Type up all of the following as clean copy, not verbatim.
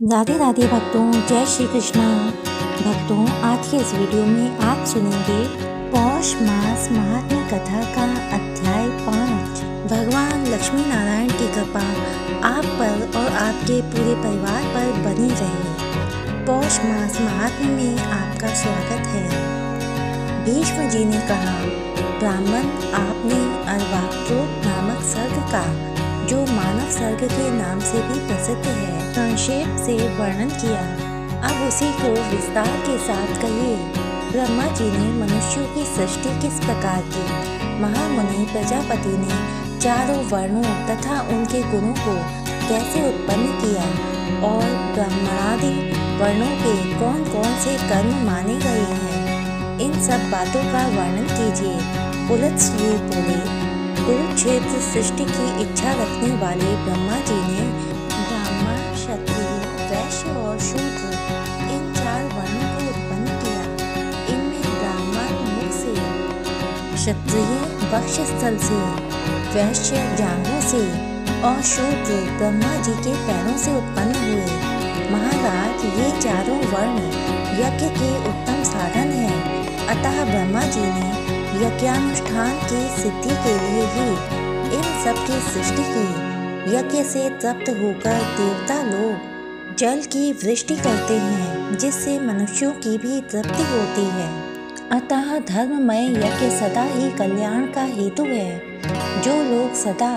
राधे राधे भक्तों, जय श्री कृष्णा। भक्तों, आज के इस वीडियो में आप सुनेंगे पौष मास महात्म्य कथा का अध्याय 5। भगवान लक्ष्मी नारायण की कृपा आप पर और आपके पूरे परिवार पर बनी रहे। पौष मास महात्म्य में आपका स्वागत है। भीष्म जी ने कहा, ब्राह्मण, आपने अर्वाक्रोध नामक सर्ग का, जो मानव सर्ग के नाम से भी प्रसिद्ध है, संक्षेप से वर्णन किया। अब उसी को विस्तार के साथ कहिए। ब्रह्मा जी ने मनुष्यों की सृष्टि किस प्रकार की, महामुनि प्रजापति ने चारों वर्णों तथा उनके गुणों को कैसे उत्पन्न किया और ब्राह्मणादि वर्णों के कौन कौन से कर्म माने गए हैं, इन सब बातों का वर्णन कीजिए। पुलत्स्य बोले, कुरुक्षेत्र सृष्टि की इच्छा रखने वाले ब्रह्मा जी ने ब्राह्मण, क्षत्रिय, वैश्य और शूद्र इन 4 वर्णों को उत्पन्न किया। इनमें ब्राह्मण मुख से, क्षत्रिय वक्षस्थल से, वैश्य जांघों से और शूद्र ब्रह्मा जी के पैरों से उत्पन्न हुए। महाराज, ये चारों वर्ण यज्ञ के उत्तम साधन हैं। अतः ब्रह्मा जी ने यज्ञानुष्ठान की सिद्धि के लिए ही इन सब की सृष्टि की। यज्ञ से तृप्त होकर देवता लोग जल की वृष्टि करते हैं, जिससे मनुष्यों की भी तृप्ति होती है। अतः धर्ममय यज्ञ सदा ही कल्याण का हेतु है। जो लोग सदा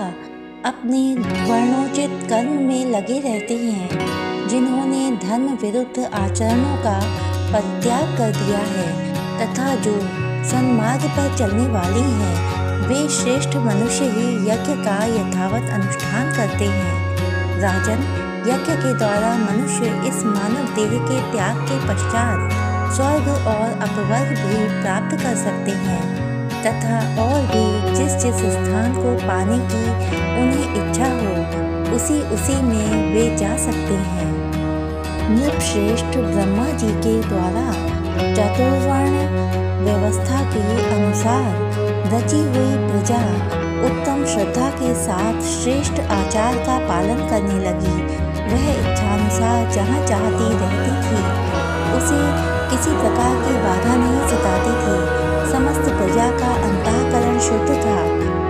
अपने वर्णोचित कर्म में लगे रहते हैं, जिन्होंने धर्म विरुद्ध आचरणों का परित्याग कर दिया है तथा जो सन्मार्ग पर चलने वाली हैं, वे श्रेष्ठ मनुष्य ही यज्ञ का यथावत अनुष्ठान करते हैं। राजन, यज्ञ के द्वारा मनुष्य इस मानव देह के त्याग के पश्चात स्वर्ग और अपवर्ग भी प्राप्त कर सकते हैं तथा और भी जिस जिस स्थान को पाने की उन्हें इच्छा हो, उसी में वे जा सकते हैं। नृपश्रेष्ठ ब्रह्मा जी के द्वारा चतुर्वर्ण व्यवस्था के अनुसार रची हुई प्रजा उत्तम श्रद्धा के साथ श्रेष्ठ आचार का पालन करने लगी। वह इच्छानुसार जहाँ चाहती रहती थी, उसे किसी प्रकार की बाधा नहीं सताती थी। समस्त प्रजा का अंतःकरण शुद्ध था।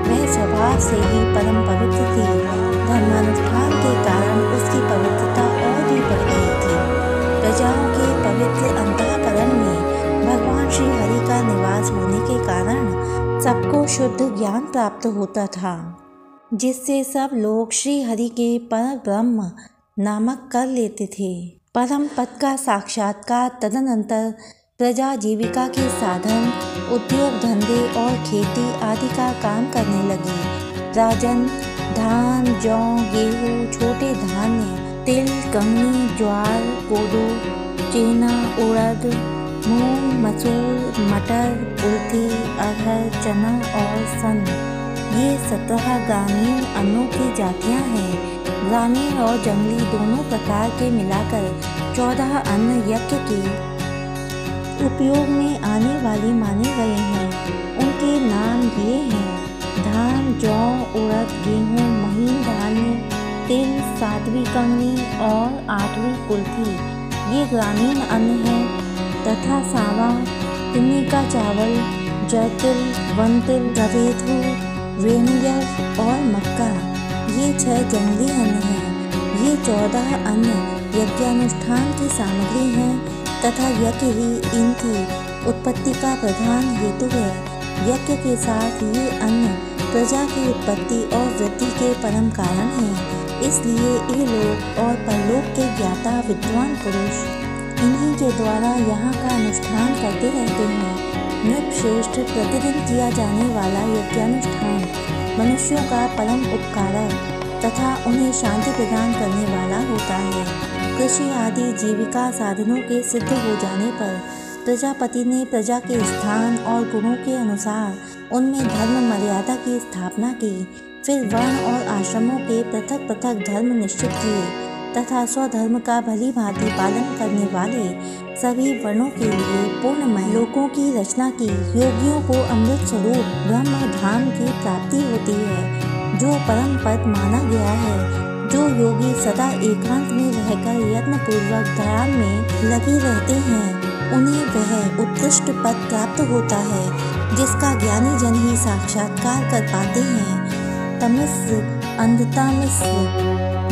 वह स्वभाव से ही परम पवित्र थी। धर्मानुष्ठान के कारण उसकी पवित्रता और भी बढ़ गई थी। प्रजाओं के पवित्र अंतःकरण में भगवान श्री हरि का निवास होने के कारण सबको शुद्ध ज्ञान प्राप्त होता था, जिससे सब लोग श्री हरि के पर ब्रह्म नामक कर लेते थे। परम पद का साक्षात्कार तदनंतर प्रजा जीविका के साधन, उद्योग धंधे और खेती आदि का काम करने लगी। राजन, धान, जौ, गेहूँ, छोटे धान्य, तिल, कंगनी, ज्वार, कोदो, चना, उड़द, मूंग, मसूर, मटर, कुल्थी, अरहर, चना और सन, ये 17 ग्रामीण अन्नों की जातियां हैं। ग्रामीण और जंगली दोनों प्रकार के मिलाकर 14 अन्न यज्ञ के उपयोग में आने वाली माने गए हैं। उनके नाम ये हैं: धान, जौ, उड़द, गेहूँ, महीन धान्य, तिल, 7वीं कंगनी और 8वीं कुल्थी, ये ग्रामीण अन्न हैं तथा सावा, तिन्नी का चावल, जयतिल, वनतिल, रवेथु, रेणुयव और मक्का, ये 6 जंगली अन्न हैं। ये 14 अन्न यज्ञानुष्ठान की सामग्री हैं तथा यज्ञ ही इनकी उत्पत्ति का प्रधान हेतु है। यज्ञ के साथ ये अन्न प्रजा की उत्पत्ति और वृद्धि के परम कारण हैं। इसलिए ये लोग और परलोक के ज्ञाता विद्वान पुरुष इन्हीं के द्वारा यहाँ का अनुष्ठान करते रहते हैं। नृपश्रेष्ठ, प्रतिदिन किया जाने वाला यज्ञानुष्ठान मनुष्यों का परम उपकारक तथा उन्हें शांति प्रदान करने वाला होता है। कृषि आदि जीविका साधनों के सिद्ध हो जाने पर प्रजापति ने प्रजा के स्थान और गुणों के अनुसार उनमें धर्म मर्यादा की स्थापना की। फिर वर्ण और आश्रमों के पृथक पृथक धर्म निश्चित किए तथा स्वधर्म का भली भांति पालन करने वाले सभी वर्णों के लिए पूर्णमय लोकों की रचना की। योगियों को अमृत स्वरूप ब्रह्म धाम की प्राप्ति होती है, जो परम पद माना गया है। जो योगी सदा एकांत में रहकर यत्नपूर्वक ध्यान में लगे रहते हैं, उन्हें वह उत्कृष्ट पद प्राप्त होता है जिसका ज्ञानी जन ही साक्षात्कार कर पाते हैं। तमिस्र, अंधतामिस्र,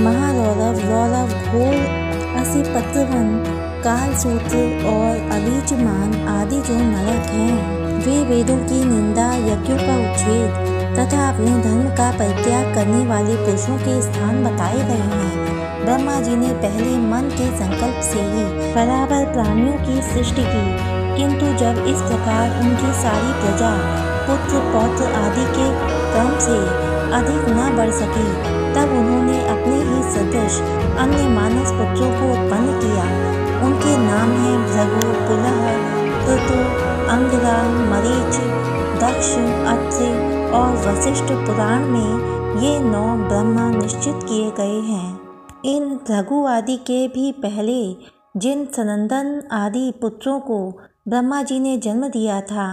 महारौरव, रौरव, घोर, असिपत्रवन, कालसूत्र और अलीचमान आदि जो नरक हैं, वे वेदों की निंदा, यज्ञों का उच्छेद तथा अपने धर्म का परित्याग करने वाले पुरुषों के स्थान बताए गए हैं। ब्रह्मा जी ने पहले मन के संकल्प से ही बराबर प्राणियों की सृष्टि की, किंतु जब इस प्रकार उनकी सारी प्रजा पुत्र पौत्र आदि के क्रम से अधिक न बढ़ सकी, तब उन्होंने अपने ही सदृश अन्य मानस पुत्रों को उत्पन्न किया। उनके नाम हैं भृगु, पुलह, ऋतु, अंगिरा, मरीच, दक्ष, अत्रि और वशिष्ठ। पुराण में ये 9 ब्रह्मा निश्चित किए गए हैं। इन भृगु आदि के भी पहले जिन सनंदन आदि पुत्रों को ब्रह्मा जी ने जन्म दिया था,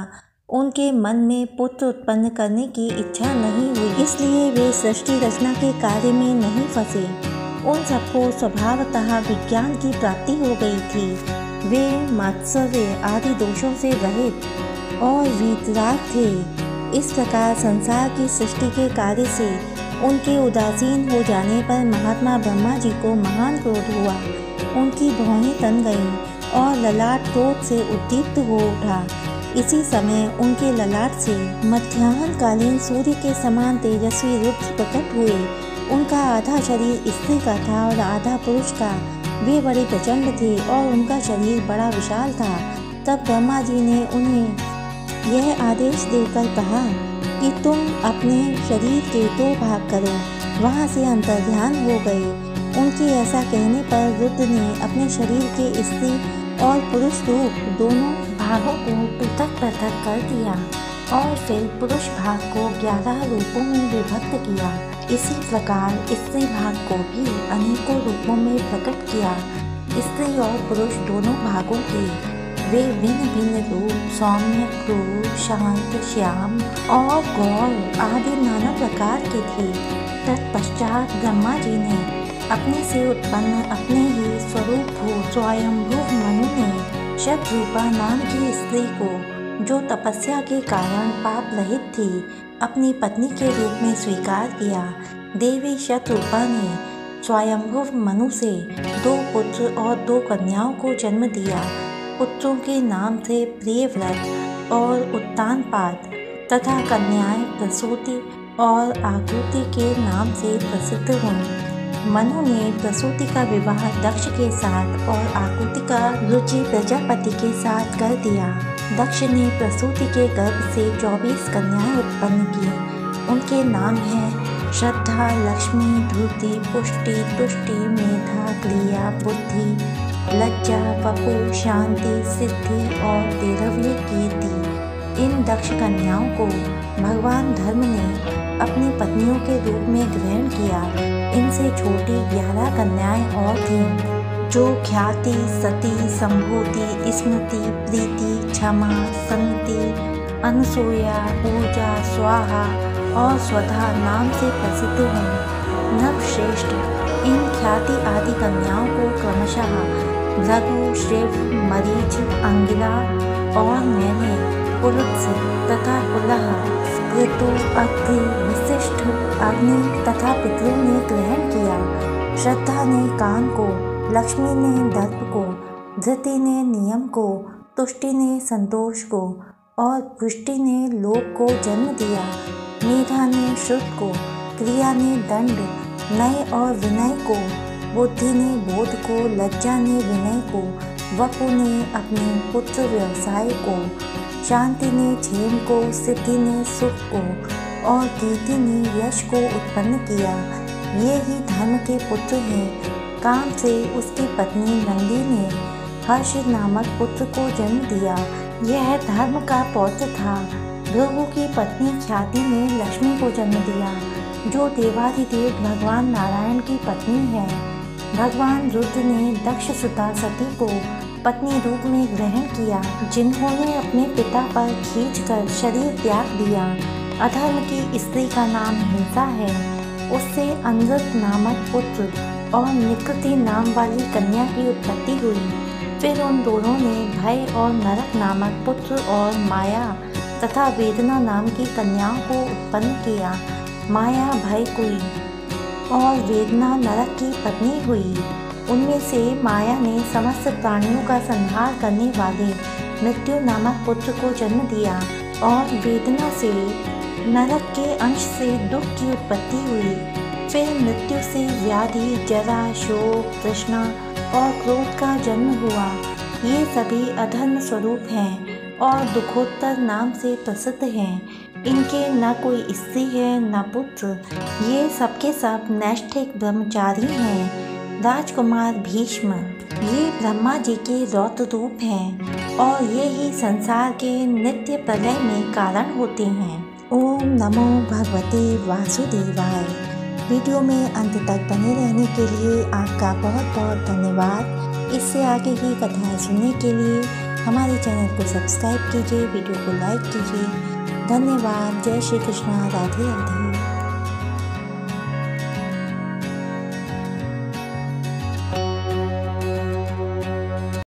उनके मन में पुत्र उत्पन्न करने की इच्छा नहीं हुई, इसलिए वे सृष्टि रचना के कार्य में नहीं फंसे। उन सबको स्वभावतः विज्ञान की प्राप्ति हो गई थी। वे मात्सर्य आदि दोषों से रहित और वीतराग थे। इस प्रकार संसार की सृष्टि के कार्य से उनके उदासीन हो जाने पर महात्मा ब्रह्मा जी को महान क्रोध हुआ। उनकी भौहें तन गईं और ललाट क्रोध से उद्दीप्त हो उठा। इसी समय उनके ललाट से मध्याह्नकालीन सूर्य के समान तेजस्वी रुद्र प्रकट हुए। उनका आधा शरीर स्त्री का था और आधा पुरुष का। वे बड़े प्रचंड थे और उनका शरीर बड़ा विशाल था। तब ब्रह्मा जी ने उन्हें यह आदेश देकर कहा कि तुम अपने शरीर के 2 भाग करो। वहाँ से अंतर्ध्यान हो गए। उनके ऐसा कहने पर रुद्र ने अपने शरीर के स्त्री और पुरुष रूप दोनों भागों को पृथक पृथक कर दिया और फिर पुरुष भाग को 11 रूपों में विभक्त किया। इसी प्रकार स्त्री भाग को भी अनेकों रूपों में प्रकट किया। स्त्री और पुरुष दोनों भागों के वे भिन्न भिन्न रूप सौम्य, क्रूर, शांत, श्याम और गौर आदि नाना प्रकार के थे। तत्पश्चात ब्रह्मा जी ने अपने से उत्पन्न अपने ही स्वरूप स्वयंभुव मनु ने शतरूपा नाम की स्त्री को, जो तपस्या के कारण पाप रहित थी, अपनी पत्नी के रूप में स्वीकार किया। देवी शतरूपा ने स्वयंभुव मनु से 2 पुत्र और 2 कन्याओं को जन्म दिया। पुत्रों के नाम थे प्रियव्रत और उत्तानपाद तथा कन्याएं प्रसूति और आकृति के नाम से प्रसिद्ध हुईं। मनु ने प्रसूति का विवाह दक्ष के साथ और आकृति का रुचि प्रजापति के साथ कर दिया। दक्ष ने प्रसूति के गर्भ से 24 कन्याएं उत्पन्न की। उनके नाम हैं श्रद्धा, लक्ष्मी, धूति, पुष्टि, तुष्टि, मेधा, क्रिया, बुद्धि, लज्जा, वपु, शांति, सिद्धि और तेरहवीं कीर्ति। इन दक्ष कन्याओं को भगवान धर्म ने अपनी पत्नियों के रूप में ग्रहण किया। इनसे छोटी 11 कन्याएं और थीं, जो ख्याति, सती, संभूति, स्मृति, प्रीति, क्षमा, संगति, अनसूया, पूजा, स्वाहा और स्वधा नाम से प्रसिद्ध हैं। नवश्रेष्ठ इन ख्याति आदि कन्याओं को क्रमशः भृगु, शिव, मरीच, अंगिरा और मैंने पुरुष तथा पुलह, ऋतु, अत्रि, वशिष्ठ, अग्नि तथा पितरों ने ग्रहण किया। श्रद्धा ने कान को, लक्ष्मी ने दर्प को, धृति ने नियम को, तुष्टि ने संतोष को और पुष्टि ने लोक को जन्म दिया। मेधा ने श्रुत को, क्रिया ने दंड, नय और विनय को, बुद्धि ने बोध को, लज्जा ने विनय को, वपु ने अपने पुत्र व्यवसाय को, शांति ने क्षेम को, सिद्धि ने सुख को और कीर्ति ने यश को उत्पन्न किया। ये ही धर्म के पुत्र हैं। काम से उसकी पत्नी नंदी ने हर्ष नामक पुत्र को जन्म दिया। यह धर्म का पौत्र था। भृगु की पत्नी ख्याति ने लक्ष्मी को जन्म दिया, जो देवाधिदेव भगवान नारायण की पत्नी है। भगवान रुद्र ने दक्ष सुता सती को पत्नी रूप में ग्रहण किया, जिन्होंने अपने पिता पर खींचकर शरीर त्याग दिया। अधर्म की स्त्री का नाम हिंसा है। उससे अनृत नामक पुत्र और निकृति नाम वाली कन्या की उत्पत्ति हुई। फिर उन दोनों ने भय और नरक नामक पुत्र और माया तथा वेदना नाम की कन्याओं को उत्पन्न किया। माया भय हुई और वेदना नरक की पत्नी हुई। उनमें से माया ने समस्त प्राणियों का संहार करने वाले मृत्यु नामक पुत्र को जन्म दिया और वेदना से नरक के अंश से दुख की उत्पत्ति हुई। फिर मृत्यु से व्याधि, जरा, शोक, तृष्णा और क्रोध का जन्म हुआ। ये सभी अधर्म स्वरूप हैं और दुखोत्तर नाम से प्रसिद्ध हैं। इनके न कोई स्त्री है न पुत्र। ये सबके सब नैष्ठिक ब्रह्मचारी हैं। राजकुमार भीष्म ये ब्रह्मा जी के रौद्र रूप हैं और ये ही संसार के नित्य प्रलय में कारण होते हैं। ओम नमो भगवते वासुदेवाय। वीडियो में अंत तक बने रहने के लिए आपका बहुत बहुत धन्यवाद। इससे आगे की कथाएं सुनने के लिए हमारे चैनल को सब्सक्राइब कीजिए, वीडियो को लाइक कीजिए। धन्यवाद। जय श्री कृष्णा। राधे राधे।